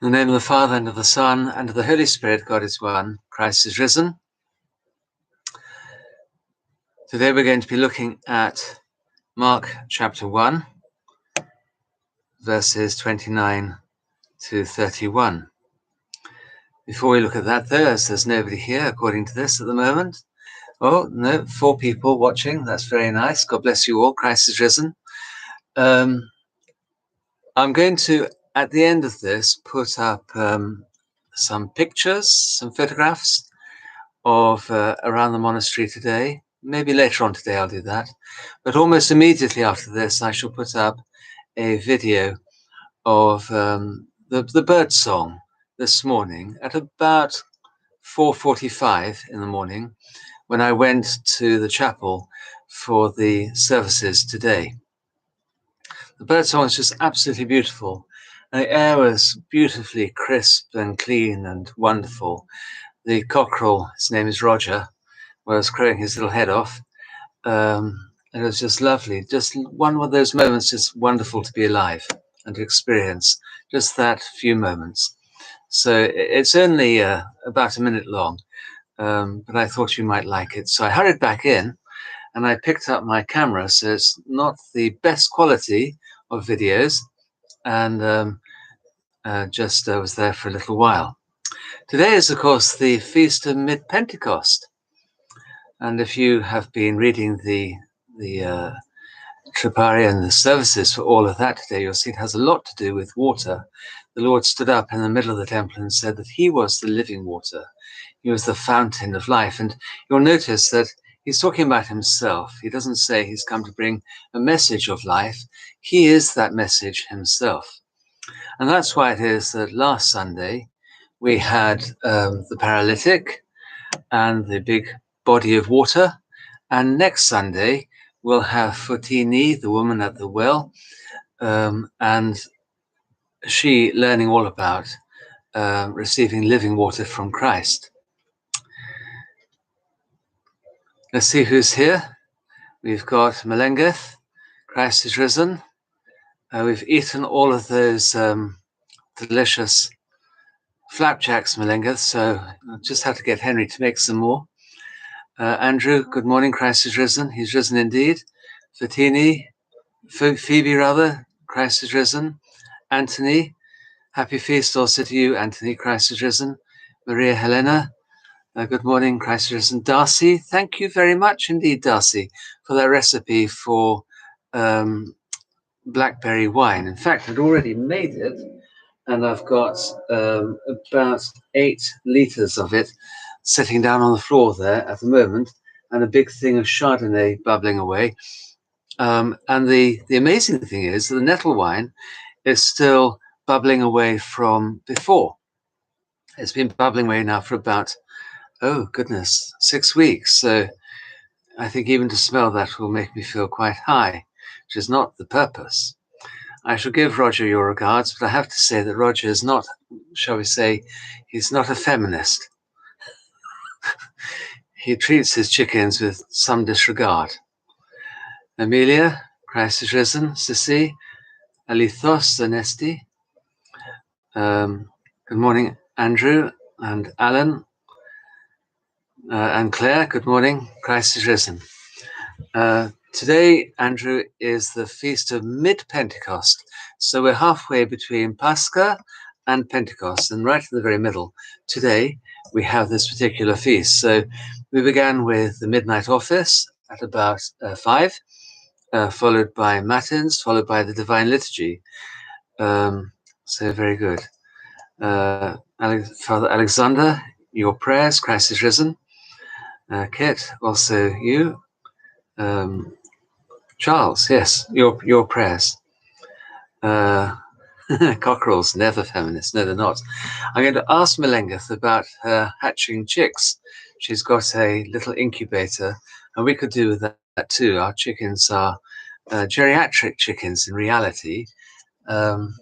In the name of the Father, and of the Son, and of the Holy Spirit, God is one. Christ is risen. Today we're going to be looking at Mark chapter 1, verses 29 to 31. Before we look at that, though, as there's nobody here, according to this at the moment. Oh, no, 4 people watching. That's very nice. God bless you all. Christ is risen. I'm going to, at the end of this, put up some pictures, some photographs of around the monastery today. Maybe later on today I'll do that. But almost immediately after this, I shall put up a video of the bird song this morning at about 4:45 in the morning when I went to the chapel for the services today. The bird song is just absolutely beautiful. And the air was beautifully crisp and clean and wonderful. The cockerel, his name is Roger, was crowing his little head off. It was just lovely. Just one of those moments, just wonderful to be alive and to experience just that few moments. So it's only about a minute long, but I thought you might like it. So I hurried back in and I picked up my camera. So it's not the best quality of videos, and just was there for a little while. Today is, of course, the Feast of Mid-Pentecost. And if you have been reading the Tripari and the services for all of that today, you'll see it has a lot to do with water. The Lord stood up in the middle of the temple and said that he was the living water. He was the fountain of life. And you'll notice that he's talking about himself. He doesn't say he's come to bring a message of life. He is that message himself. And that's why it is that last Sunday we had the paralytic and the big body of water. And next Sunday, we'll have Fotini, the woman at the well, and she learning all about receiving living water from Christ. Let's see who's here. We've got Melengeth. Christ is risen. We've eaten all of those delicious flapjacks, Melengeth, so I'll just have to get Henry to make some more. Andrew, good morning. Christ is risen. He's risen indeed. Fotini, Phoebe rather, Christ is risen. Anthony, happy feast also to you, Anthony. Christ is risen. Maria Helena, good morning. Christ is risen. Darcy, thank you very much indeed, Darcy, for that recipe for blackberry wine. In fact, I'd already made it, and I've got about 8 liters of it sitting down on the floor there at the moment, and a big thing of Chardonnay bubbling away. And the amazing thing is that the nettle wine is still bubbling away from before. It's been bubbling away now for about, 6 weeks. So I think even to smell that will make me feel quite high, which is not the purpose. I shall give Roger your regards, but I have to say that Roger is not, shall we say, he's not a feminist. He treats his chickens with some disregard. Amelia, Christ is risen. Sissy, Alithos Anesti. Good morning, Andrew and Alan and Claire. Good morning. Christ is risen. Today, Andrew, is the Feast of Mid-Pentecost. So we're halfway between Pascha and Pentecost, and right in the very middle, today, we have this particular feast. So we began with the midnight office at about 5, followed by matins, followed by the Divine Liturgy. So very good. Father Alexander, your prayers, Christ is risen. Kit, also you. Charles, yes, your prayers. Cockerels, never feminist. No, they're not. I'm going to ask Melengeth about her hatching chicks. She's got a little incubator, and we could do with that too. Our chickens are geriatric chickens in reality. And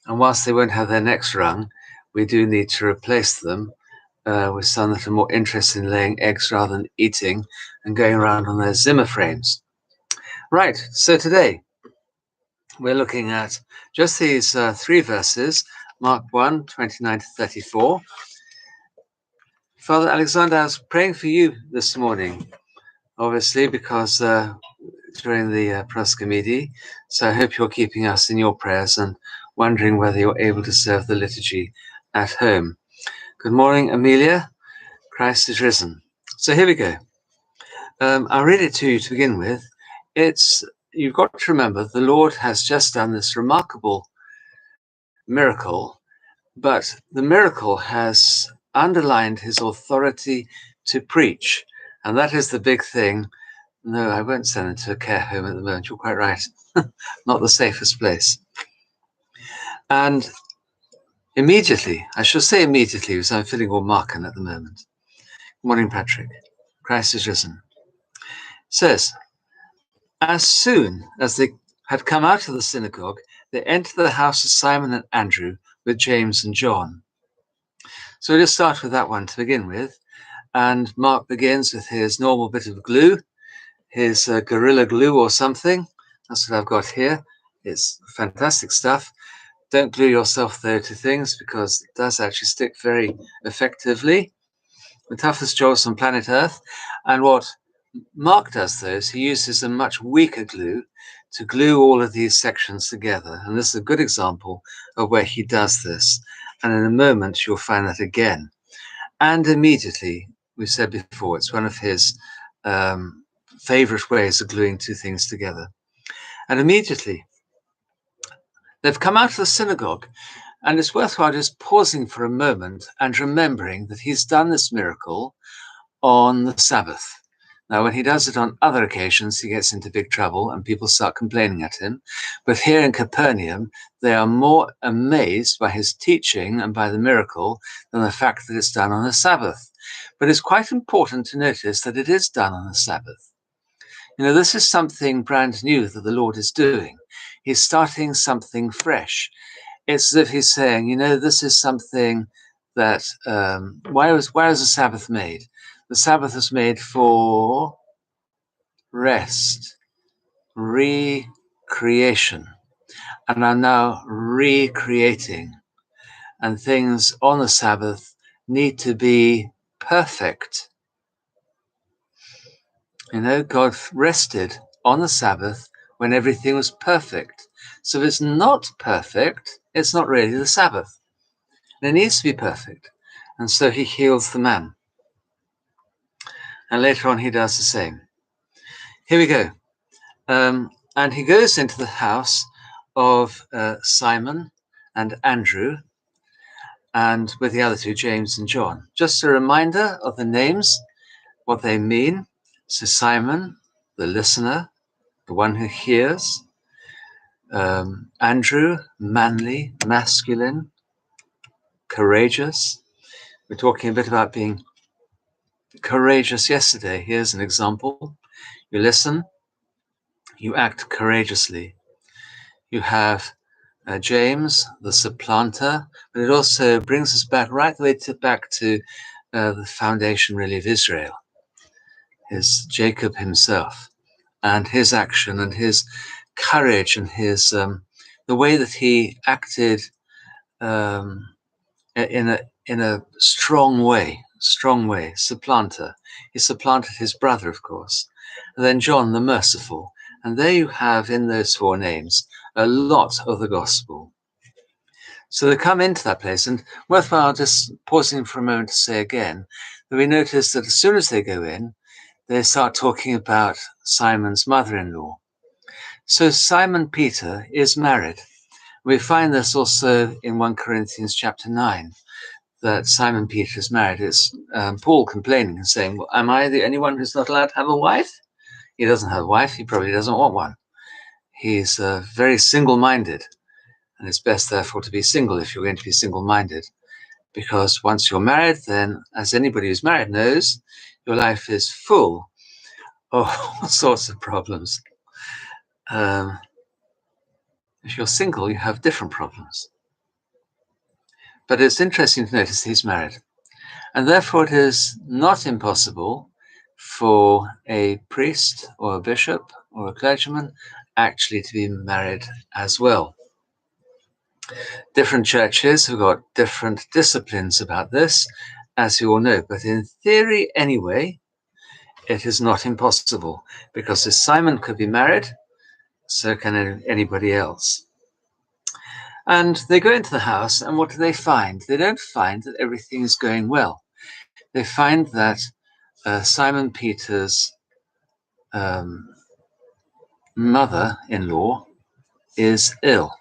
whilst they won't have their necks wrung, we do need to replace them with some that are more interested in laying eggs rather than eating and going around on their Zimmer frames. Right, so today we're looking at just these 3 verses Mark 1, 29 to 34. Father Alexander, I was praying for you this morning, obviously, because during the proscomedy, so I hope you're keeping us in your prayers and wondering whether you're able to serve the liturgy at home. Good morning, Amelia. Christ is risen. So here we go. I'll read it to you to begin with. You've got to remember the Lord has just done this remarkable miracle, but the miracle has underlined his authority to preach. And that is the big thing. No, I won't send him to a care home at the moment. You're quite right. Not the safest place. And immediately, I shall say immediately, because I'm feeling all Markan at the moment. Good morning, Patrick. Christ is risen. It says, as soon as they had come out of the synagogue, they entered the house of Simon and Andrew with James and John. So we'll just start with that one to begin with. And Mark begins with his normal bit of glue, his Gorilla Glue or something. That's what I've got here. It's fantastic stuff. Don't glue yourself, though, to things because it does actually stick very effectively. The toughest jobs on planet Earth. And what Mark does, though, is he uses a much weaker glue to glue all of these sections together. And this is a good example of where he does this. And in a moment, you'll find that again. And immediately, we said before, it's one of his favorite ways of gluing two things together. And immediately, they've come out of the synagogue. And it's worthwhile just pausing for a moment and remembering that he's done this miracle on the Sabbath. Now, when he does it on other occasions, he gets into big trouble and people start complaining at him. But here in Capernaum, they are more amazed by his teaching and by the miracle than the fact that it's done on the Sabbath. But it's quite important to notice that it is done on the Sabbath. You know, this is something brand new that the Lord is doing. He's starting something fresh. It's as if he's saying, you know, this is something that, why was the Sabbath made? The Sabbath was made for rest, recreation, and I'm now recreating. And things on the Sabbath need to be perfect. You know, God rested on the Sabbath when everything was perfect. So if it's not perfect, it's not really the Sabbath. And it needs to be perfect. And so he heals the man. And later on, he does the same. Here we go. And he goes into the house of Simon and Andrew, and with the other two, James and John. Just a reminder of the names, what they mean. So Simon, the listener, the one who hears. Andrew, manly, masculine, courageous. We're talking a bit about being courageous yesterday. Here's an example. You listen, you act courageously. You have James, the supplanter, but it also brings us back right the way back to the foundation, really, of Israel. Is Jacob himself and his action and his courage and his the way that he acted in a strong way, supplanter. He supplanted his brother, of course. And then John, the merciful. And there you have in those four names a lot of the gospel. So they come into that place, and worthwhile just pausing for a moment to say again that we notice that as soon as they go in, they start talking about Simon's mother-in-law. So Simon Peter is married. We find this also in 1 Corinthians chapter 9, that Simon Peter is married. It's Paul complaining and saying, well, am I the only one who's not allowed to have a wife? He doesn't have a wife. He probably doesn't want one. He's very single-minded. And it's best, therefore, to be single if you're going to be single-minded. Because once you're married, then, as anybody who's married knows, your life is full of all sorts of problems. If you're single, you have different problems. But it's interesting to notice he's married. And therefore, it is not impossible for a priest or a bishop or a clergyman actually to be married as well. Different churches have got different disciplines about this, as you all know, but in theory anyway, it is not impossible, because if Simon could be married, so can anybody else. And they go into the house, and what do they find? They don't find that everything is going well. They find that Simon Peter's mother-in-law is ill.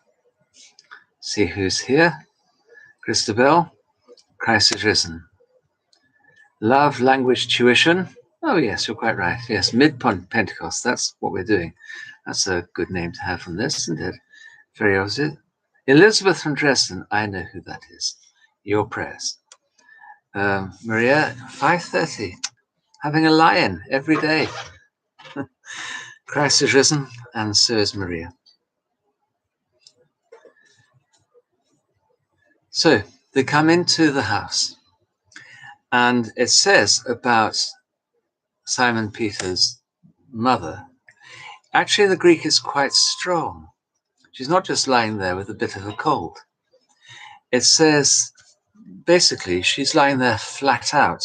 See who's here? Christabel, Christ is risen. Love, language, tuition. Oh yes, you're quite right. Yes, Mid-Pentecost, that's what we're doing. That's a good name to have from this, isn't it? Very obvious. Elizabeth from Dresden, I know who that is. Your prayers. Maria, 5:30. Having a lion every day. Christ is risen, and so is Maria. So they come into the house, and it says about Simon Peter's mother, actually the Greek is quite strong. She's not just lying there with a bit of a cold. It says, basically, she's lying there flat out.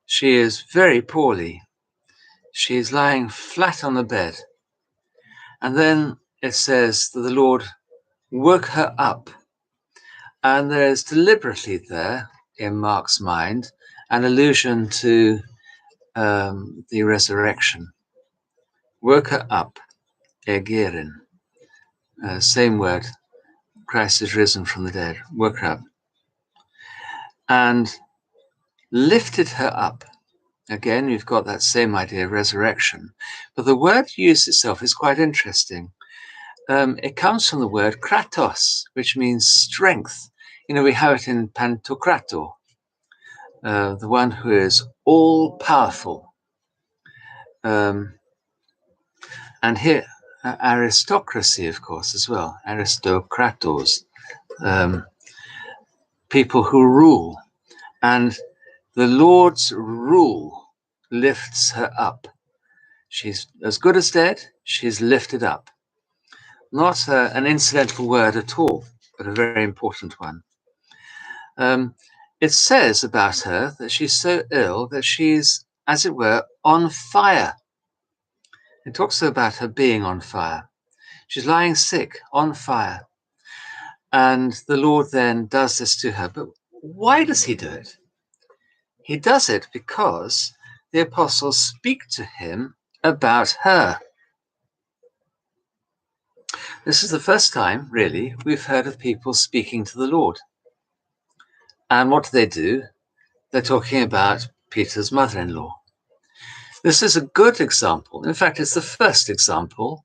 She is very poorly. She's lying flat on the bed. And then it says that the Lord woke her up. And there is deliberately there, in Mark's mind, an allusion to the resurrection. Woke her up, egerin. Same word, Christ is risen from the dead, woke her up. And lifted her up. Again, you've got that same idea of resurrection. But the word used itself is quite interesting. It comes from the word kratos, which means strength. You know, we have it in Pantokrator, the one who is all-powerful. And here, aristocracy, of course, as well. Aristokratos, people who rule. And the Lord's rule lifts her up. She's as good as dead, she's lifted up. Not an incidental word at all, but a very important one. It says about her that she's so ill that she's, as it were, on fire. It talks about her being on fire. She's lying sick, on fire. And the Lord then does this to her. But why does he do it? He does it because the apostles speak to him about her. This is the first time, really, we've heard of people speaking to the Lord. And what do? They're talking about Peter's mother-in-law. This is a good example. In fact, it's the first example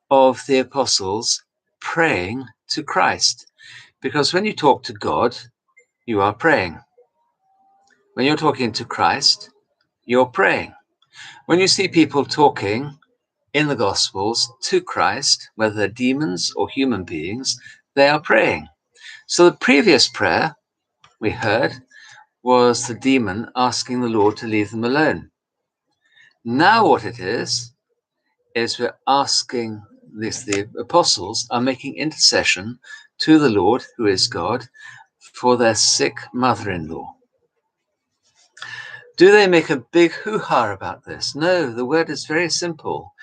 of the apostles praying to Christ. Because when you talk to God, you are praying. When you're talking to Christ, you're praying. When you see people talking in the Gospels to Christ, whether they're demons or human beings, they are praying. So the previous prayer we heard was the demon asking the Lord to leave them alone. Now what it is we're asking this, the apostles are making intercession to the Lord, who is God, for their sick mother-in-law. Do they make a big hoo-ha about this? No, the word is very simple.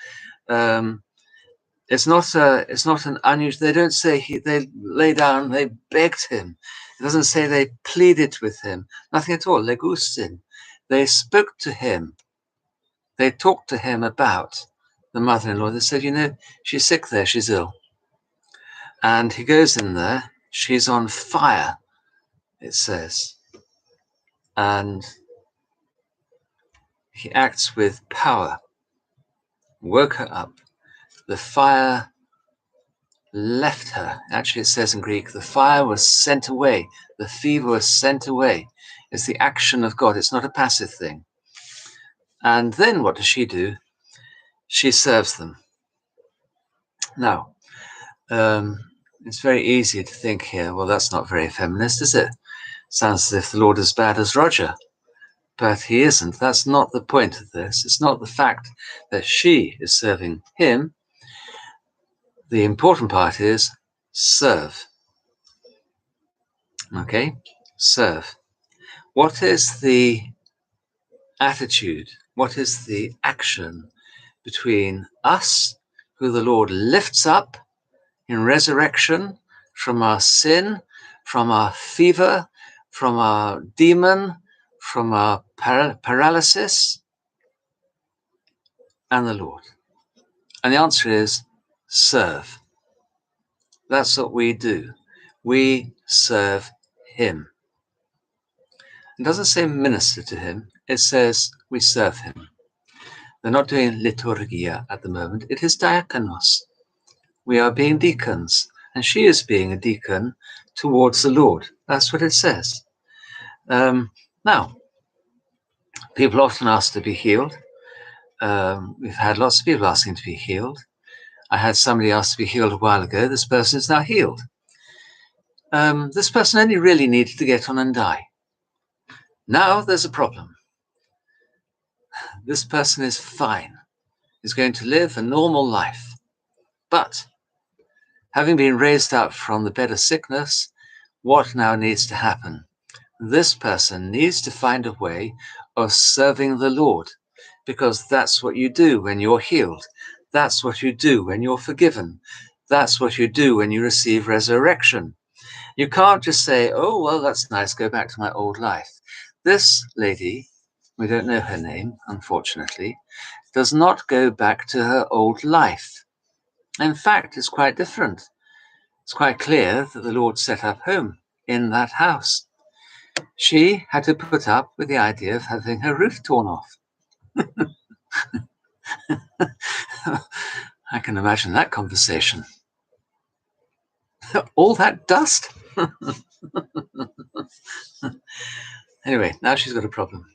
It's not an unusual. They don't say they lay down, they begged him. It doesn't say they pleaded with him. Nothing at all. Legustin. They spoke to him. They talked to him about the mother-in-law. They said, you know, she's sick there. She's ill. And he goes in there. She's on fire, it says. And he acts with power. Woke her up. The fire left her. Actually, it says in Greek, the fire was sent away. The fever was sent away. It's the action of God. It's not a passive thing. And then what does she do? She serves them. Now, it's very easy to think here, well, that's not very feminist, is it? Sounds as if the Lord is as bad as Roger. But he isn't. That's not the point of this. It's not the fact that she is serving him. The important part is serve. Okay, serve. What is the attitude? What is the action between us, who the Lord lifts up in resurrection from our sin, from our fever, from our demon, from our paralysis, and the Lord? And the answer is serve. That's what we do. We serve him. It doesn't say minister to him. It says we serve him. They're not doing liturgia at the moment. It is diakonos. We are being deacons, and she is being a deacon towards the Lord. That's what it says. Now, people often ask to be healed. We've had lots of people asking to be healed. I had somebody ask to be healed a while ago. This person is now healed. This person only really needed to get on and die. Now there's a problem. This person is fine. He's going to live a normal life. But having been raised up from the bed of sickness, what now needs to happen? This person needs to find a way of serving the Lord, because that's what you do when you're healed. That's what you do when you're forgiven. That's what you do when you receive resurrection. You can't just say, oh, well, that's nice, go back to my old life. This lady, we don't know her name, unfortunately, does not go back to her old life. In fact, it's quite different. It's quite clear that the Lord set up home in that house. She had to put up with the idea of having her roof torn off. I can imagine that conversation. All that dust? Anyway, now she's got a problem.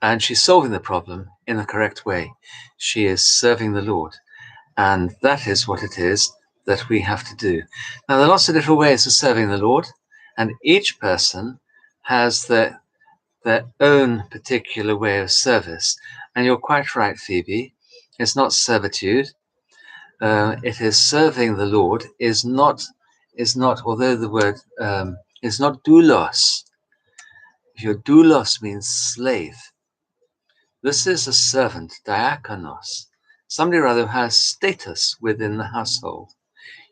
And she's solving the problem in the correct way. She is serving the Lord. And that is what it is that we have to do. Now, there are lots of different ways of serving the Lord, and each person has their own particular way of service. And you're quite right, Phoebe. It's not servitude. It is serving the Lord is not, although the word is not doulos. Your doulos means slave. This is a servant, diakonos, somebody rather who has status within the household.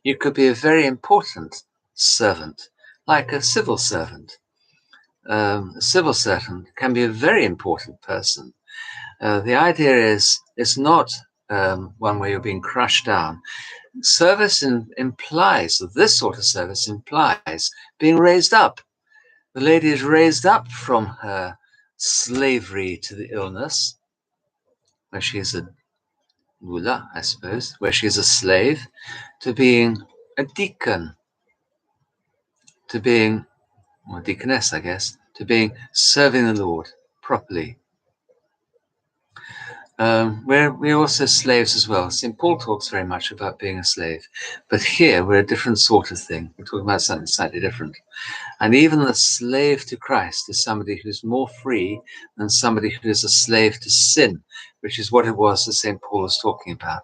You could be a very important servant, like a civil servant. A civil servant can be a very important person. The idea is it's not one where you're being crushed down. Service implies, this sort of service implies being raised up. The lady is raised up from her slavery to the illness, where she is a mula, I suppose, where she is a slave, to being a deacon, to being, or deaconess, I guess, to being serving the Lord properly. We're also slaves as well. St. Paul talks very much about being a slave, but here we're a different sort of thing. We're talking about something slightly different. And even the slave to Christ is somebody who's more free than somebody who is a slave to sin, which is what it was that St. Paul was talking about.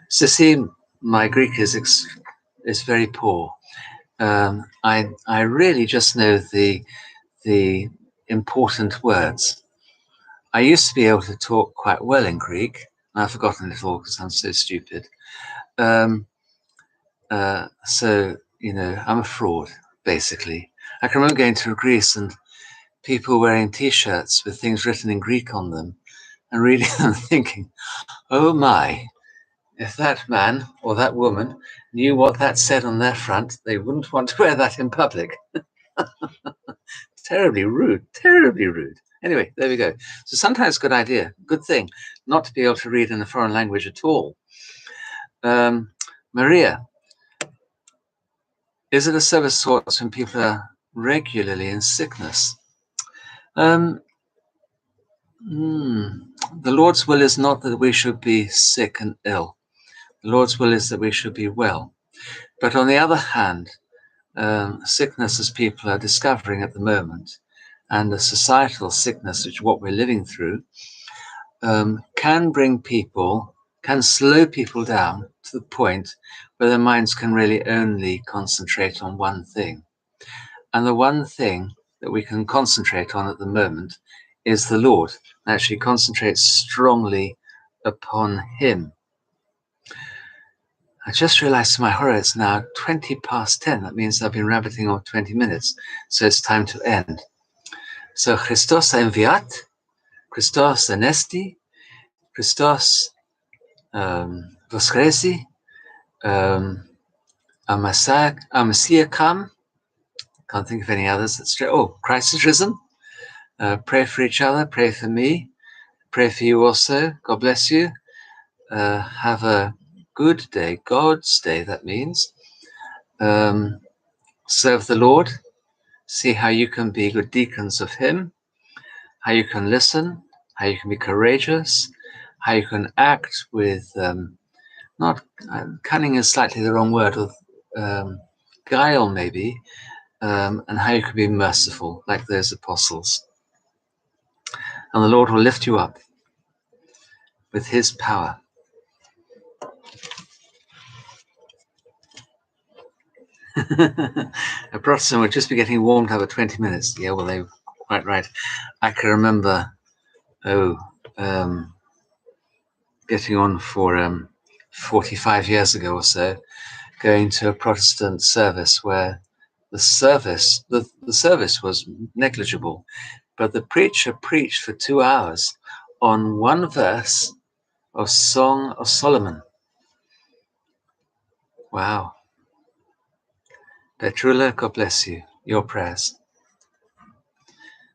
So see, my Greek is very poor. I really just know the important words. I used to be able to talk quite well in Greek, and I've forgotten it all because I'm so stupid. So, you know, I'm a fraud, basically. I can remember going to Greece and people wearing T-shirts with things written in Greek on them and reading them thinking, oh my, if that man or that woman knew what that said on their front, they wouldn't want to wear that in public. Terribly rude, terribly rude. Anyway, there we go. So sometimes good idea, good thing, not to be able to read in a foreign language at all. Maria, is it a service of sorts when people are regularly in sickness? The Lord's will is not that we should be sick and ill. The Lord's will is that we should be well. But on the other hand, sickness, as people are discovering at the moment, and the societal sickness, which is what we're living through, can bring people, can slow people down to the point where their minds can really only concentrate on one thing. And the one thing that we can concentrate on at the moment is the Lord. Actually concentrate strongly upon him. I just realized to my horror it's now 20 past 10. That means I've been rabbiting on 20 minutes. So it's time to end. So Christos a enviat, Christos anesti, Christos voskresi, Amasia kam. Can't think of any others. That's straight. Oh, Christ is risen. Pray for each other. Pray for me. Pray for you also. God bless you. Have a good day. God's day, that means. Serve the Lord. See how you can be good deacons of him. How you can listen. How you can be courageous. How you can act with, not cunning is slightly the wrong word, with guile maybe. And how you can be merciful like those apostles. And the Lord will lift you up with his power. A Protestant would just be getting warmed up at 20 minutes. Yeah, well, they were quite right. I can remember, getting on for 45 years ago or so, going to a Protestant service where the service was negligible, but the preacher preached for 2 hours on one verse of Song of Solomon. Wow. Petrula, God bless you. Your prayers.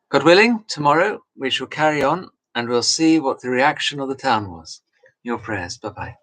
God willing, tomorrow we shall carry on and we'll see what the reaction of the town was. Your prayers. Bye-bye.